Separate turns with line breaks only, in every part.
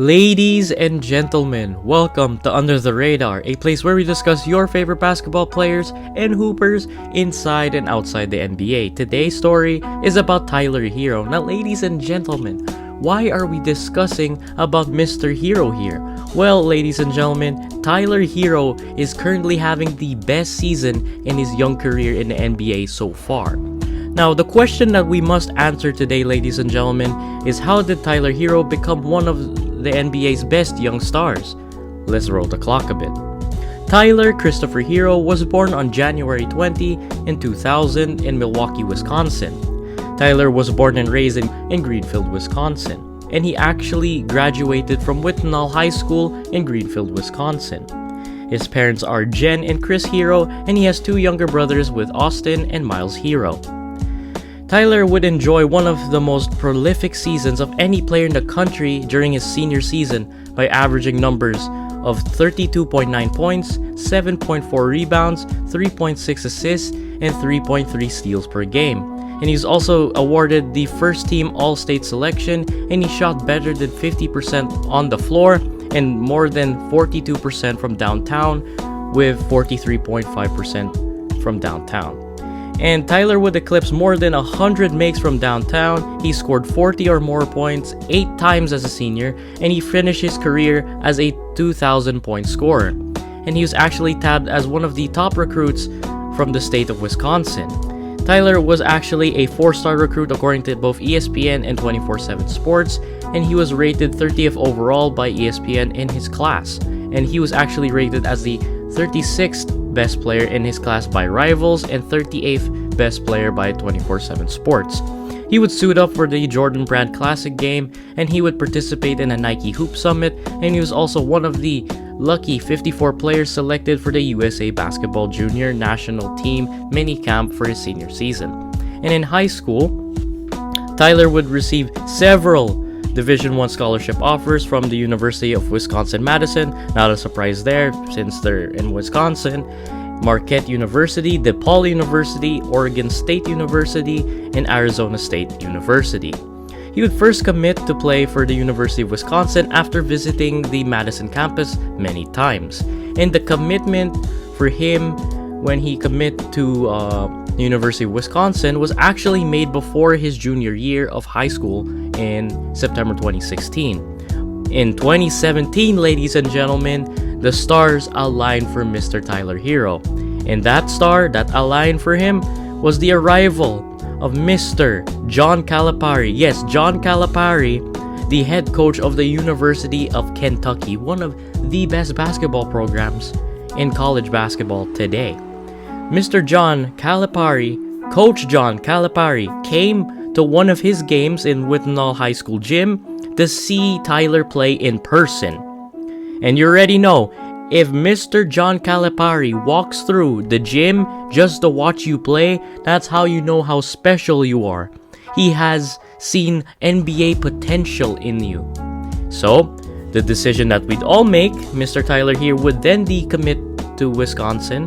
Ladies and gentlemen, welcome to Under the Radar, a place where we discuss your favorite basketball players and hoopers inside and outside the NBA. Today's story is about Tyler Herro. Now, ladies and gentlemen, why are we discussing about Mr. Herro here? Well, ladies and gentlemen, Tyler Herro is currently having the best season in his young career in the NBA so far. Now, the question that we must answer today, ladies and gentlemen, is how did Tyler Herro become one of the NBA's best young stars? Let's roll the clock a bit. Tyler Christopher Herro was born on January 20 in 2000 in Milwaukee, Wisconsin. Tyler was born and raised in Greenfield, Wisconsin, and he actually graduated from Whitnall High School in Greenfield, Wisconsin. His parents are Jen and Chris Herro, and he has two younger brothers with Austin and Miles Herro. Tyler would enjoy one of the most prolific seasons of any player in the country during his senior season by averaging numbers of 32.9 points, 7.4 rebounds, 3.6 assists, and 3.3 steals per game. And he's also awarded the first team All-State selection, and he shot better than 50% on the floor and more than 42% from downtown, with 43.5% from downtown. And Tyler would eclipse more than 100 makes from downtown. He scored 40 or more points 8 times as a senior, and he finished his career as a 2,000-point scorer. And he was actually tabbed as one of the top recruits from the state of Wisconsin. Tyler was actually a 4-star recruit according to both ESPN and 24/7 Sports, and he was rated 30th overall by ESPN in his class. And he was actually rated as the 36th best player in his class by Rivals and 38th best player by 24/7 Sports. He would suit up for the Jordan Brand Classic game, and he would participate in a Nike Hoop Summit, and he was also one of the lucky 54 players selected for the USA Basketball Junior National Team mini camp for his senior season. And in high school, Tyler would receive several Division I scholarship offers from the University of Wisconsin-Madison, not a surprise there since they're in Wisconsin, Marquette University, DePaul University, Oregon State University, and Arizona State University. He would first commit to play for the University of Wisconsin after visiting the Madison campus many times. And the commitment for him when he committed to the University of Wisconsin was actually made before his junior year of high school in September 2016. In 2017, ladies and gentlemen, the stars aligned for Mr. Tyler Herro. And that star that aligned for him was the arrival of Mr. John Calipari. Yes, John Calipari, the head coach of the University of Kentucky, one of the best basketball programs in college basketball today. Mr. John Calipari, Coach John Calipari, came to one of his games in Whitnall High School gym to see Tyler play in person. And you already know, if Mr. John Calipari walks through the gym just to watch you play, that's how you know how special you are. He has seen NBA potential in you. So, the decision that we'd all make, Mr. Tyler here would then decommit to Wisconsin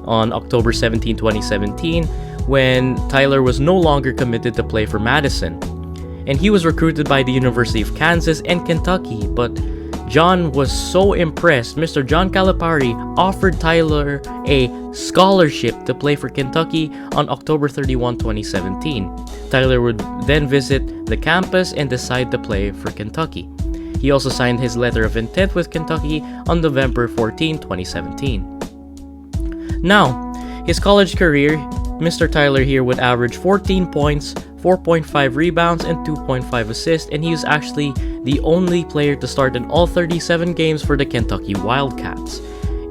on October 17, 2017, when Tyler was no longer committed to play for Madison. And he was recruited by the University of Kansas and Kentucky, but John was so impressed, Mr. John Calipari offered Tyler a scholarship to play for Kentucky on October 31, 2017. Tyler would then visit the campus and decide to play for Kentucky. He also signed his letter of intent with Kentucky on November 14, 2017. Now, his college career, Mr. Tyler here would average 14 points, 4.5 rebounds, and 2.5 assists, and he was actually the only player to start in all 37 games for the Kentucky Wildcats.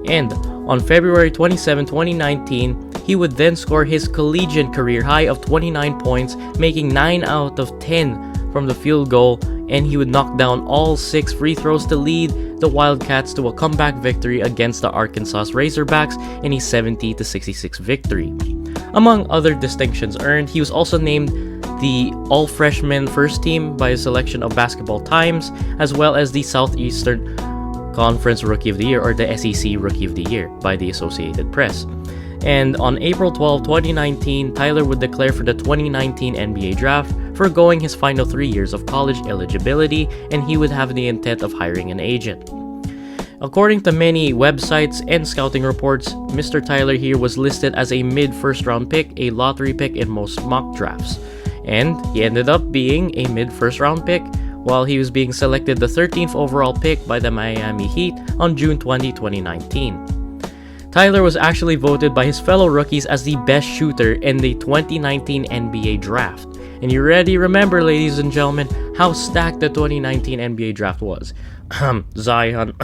And on February 27, 2019, he would then score his collegiate career high of 29 points, making 9 out of 10 from the field goal, and he would knock down all 6 free throws to lead the Wildcats to a comeback victory against the Arkansas Razorbacks in a 70-66 victory. Among other distinctions earned, he was also named the All-Freshman First Team by a selection of Basketball Times, as well as the Southeastern Conference Rookie of the Year, or the SEC Rookie of the Year, by the Associated Press. And on April 12, 2019, Tyler would declare for the 2019 NBA Draft, foregoing his final 3 years of college eligibility, and he would have the intent of hiring an agent. According to many websites and scouting reports, Mr. Tyler here was listed as a mid-first round pick, a lottery pick in most mock drafts. And he ended up being a mid-first round pick while he was being selected the 13th overall pick by the Miami Heat on June 20, 2019. Tyler was actually voted by his fellow rookies as the best shooter in the 2019 NBA draft. And you already remember, ladies and gentlemen, how stacked the 2019 NBA draft was. Zion,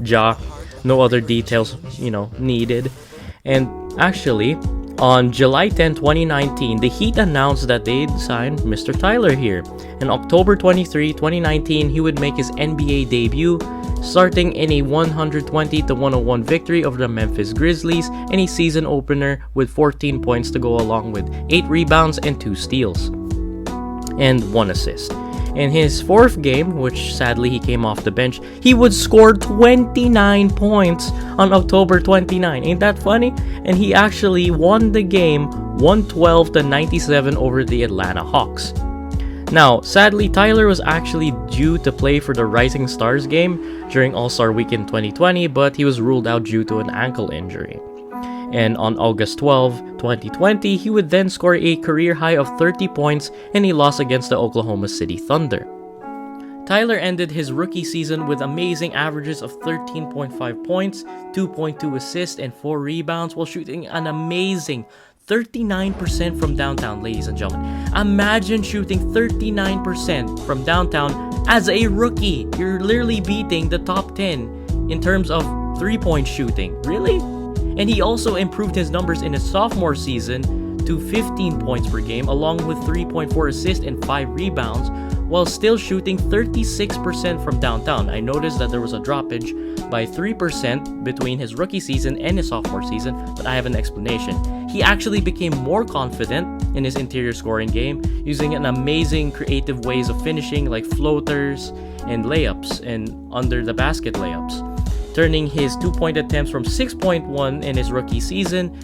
Ja, no other details, needed. And actually, on July 10, 2019, the Heat announced that they'd signed Mr. Tyler here. On October 23, 2019, he would make his NBA debut, starting in a 120-101 victory over the Memphis Grizzlies and a season opener with 14 points to go along with 8 rebounds and 2 steals, and 1 assist. In his 4th game, which sadly he came off the bench, he would score 29 points on October 29. Ain't that funny? And he actually won the game 112-97 over the Atlanta Hawks. Now, sadly, Tyler was actually due to play for the Rising Stars game during All-Star Weekend 2020, but he was ruled out due to an ankle injury. And on August 12, 2020, he would then score a career high of 30 points in a loss against the Oklahoma City Thunder. Tyler ended his rookie season with amazing averages of 13.5 points, 2.2 assists, and 4 rebounds while shooting an amazing 39% from downtown, ladies and gentlemen. Imagine shooting 39% from downtown as a rookie. You're literally beating the top 10 in terms of 3-point shooting. Really? And he also improved his numbers in his sophomore season to 15 points per game, along with 3.4 assists and 5 rebounds, while still shooting 36% from downtown. I noticed that there was a droppage by 3% between his rookie season and his sophomore season, but I have an explanation. He actually became more confident in his interior scoring game, using an amazing creative ways of finishing like floaters and layups and under the basket layups, turning his 2-point attempts from 6.1 in his rookie season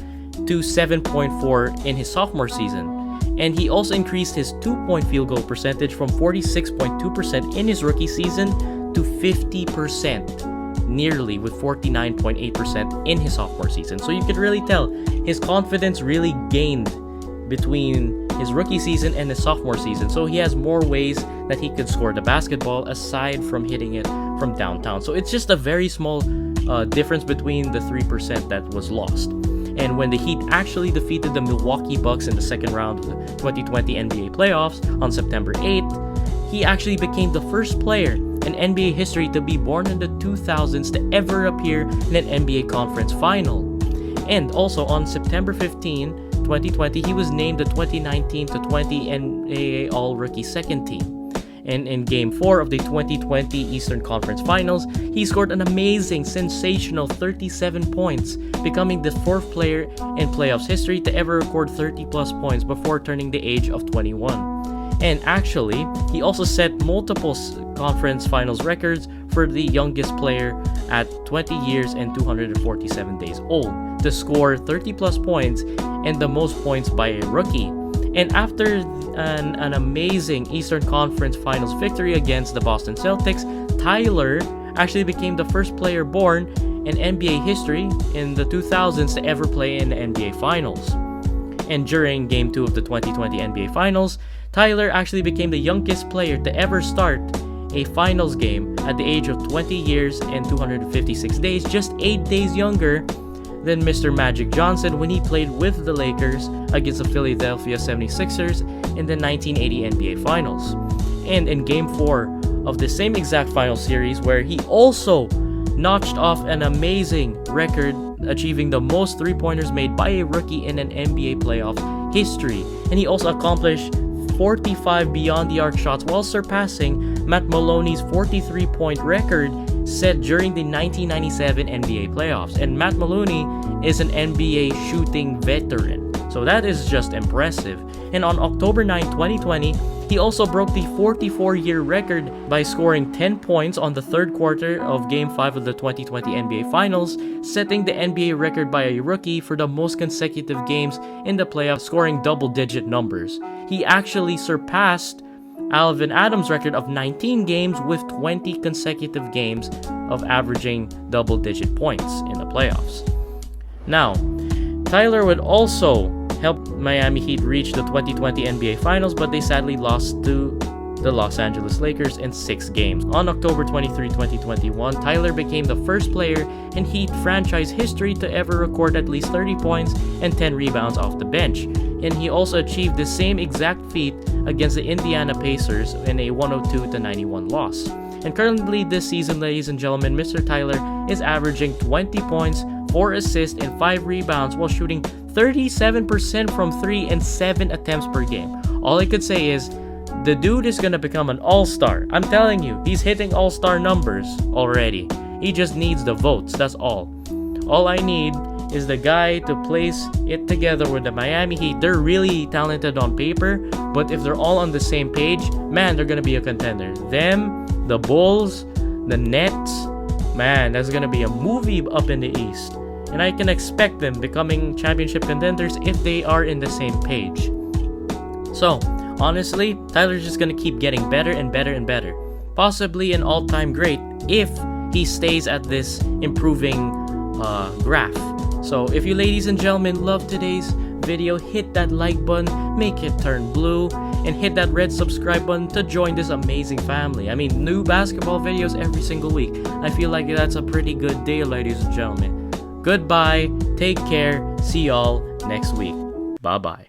to 7.4 in his sophomore season. And he also increased his 2-point field goal percentage from 46.2% in his rookie season to 50%, nearly, with 49.8% in his sophomore season. So you could really tell his confidence really gained between his rookie season and his sophomore season. So he has more ways that he could score the basketball aside from hitting it from downtown. So it's just a very small difference between the 3% that was lost. And when the Heat actually defeated the Milwaukee Bucks in the second round of the 2020 NBA playoffs on September 8th, he actually became the first player in NBA history to be born in the 2000s to ever appear in an NBA conference final. And also on September 15, 2020, he was named the 2019-20 NBA All-Rookie Second Team. And in Game 4 of the 2020 Eastern Conference Finals, he scored an amazing, sensational 37 points, becoming the 4th player in playoffs history to ever record 30-plus points before turning the age of 21. And actually, he also set multiple conference finals records for the youngest player at 20 years and 247 days old to score 30-plus points and the most points by a rookie. And after an amazing Eastern Conference Finals victory against the Boston Celtics, Tyler actually became the first player born in NBA history in the 2000s to ever play in the NBA Finals. And during Game 2 of the 2020 NBA Finals, Tyler actually became the youngest player to ever start a finals game at the age of 20 years and 256 days, just 8 days younger than Mr. Magic Johnson when he played with the Lakers against the Philadelphia 76ers in the 1980 NBA Finals. And in Game 4 of the same exact final series, where he also notched off an amazing record, achieving the most 3-pointers made by a rookie in an NBA playoff history. And he also accomplished 45 beyond the arc shots while surpassing Matt Maloney's 43-point record set during the 1997 NBA playoffs. And Matt Maloney is an NBA shooting veteran, so that is just impressive. And on October 9, 2020, He also broke the 44-year record by scoring 10 points on the third quarter of Game 5 of the 2020 NBA Finals, setting the NBA record by a rookie for the most consecutive games in the playoffs, scoring double-digit numbers. He actually surpassed Alvin Adams' record of 19 games with 20 consecutive games of averaging double-digit points in the playoffs. Now, Tyler would also help Miami Heat reach the 2020 NBA Finals, but they sadly lost to the Los Angeles Lakers in 6 games. On October 23, 2021, Tyler became the first player in Heat franchise history to ever record at least 30 points and 10 rebounds off the bench. And he also achieved the same exact feat against the Indiana Pacers in a 102-91 loss. And currently this season, ladies and gentlemen, Mr. Tyler is averaging 20 points, 4 assists, and 5 rebounds while shooting 37% from 3 and 7 attempts per game. All I could say is, the dude is gonna become an all-star. I'm telling you, he's hitting all-star numbers already. He just needs the votes, that's all. All I need is the guy to place it together with the Miami Heat. They're really talented on paper, but if they're all on the same page, man, they're gonna be a contender. Them, the Bulls, the Nets, man, that's gonna be a movie up in the East. And I can expect them becoming championship contenders if they are in the same page. So, honestly, Tyler's just gonna keep getting better and better and better. Possibly an all-time great if he stays at this improving graph. So if you ladies and gentlemen love today's video, hit that like button, make it turn blue, and hit that red subscribe button to join this amazing family. I mean, new basketball videos every single week. I feel like that's a pretty good deal, ladies and gentlemen. Goodbye, take care, see y'all next week. Bye-bye.